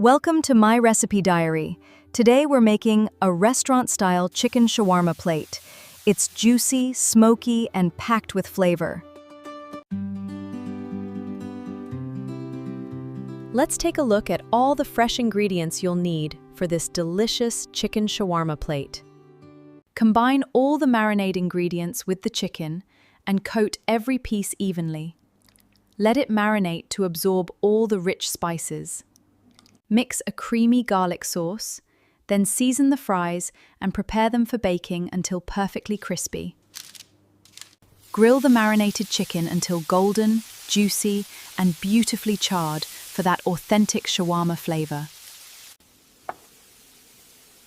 Welcome to my recipe diary. Today we're making a restaurant-style chicken shawarma plate. It's juicy, smoky, and packed with flavor. Let's take a look at all the fresh ingredients you'll need for this delicious chicken shawarma plate. Combine all the marinade ingredients with the chicken and coat every piece evenly. Let it marinate to absorb all the rich spices. Mix a creamy garlic sauce, then season the fries and prepare them for baking until perfectly crispy. Grill the marinated chicken until golden, juicy, and beautifully charred for that authentic shawarma flavor.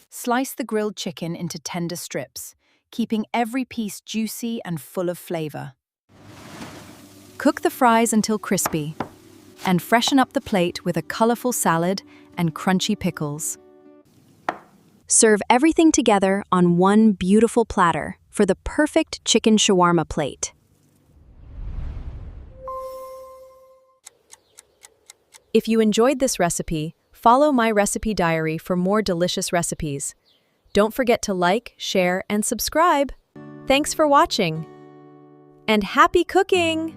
Slice the grilled chicken into tender strips, keeping every piece juicy and full of flavor. Cook the fries until crispy, and freshen up the plate with a colorful salad and crunchy pickles. Serve everything together on one beautiful platter for the perfect chicken shawarma plate. If you enjoyed this recipe, follow my recipe diary for more delicious recipes. Don't forget to like, share, and subscribe. Thanks for watching. And happy cooking!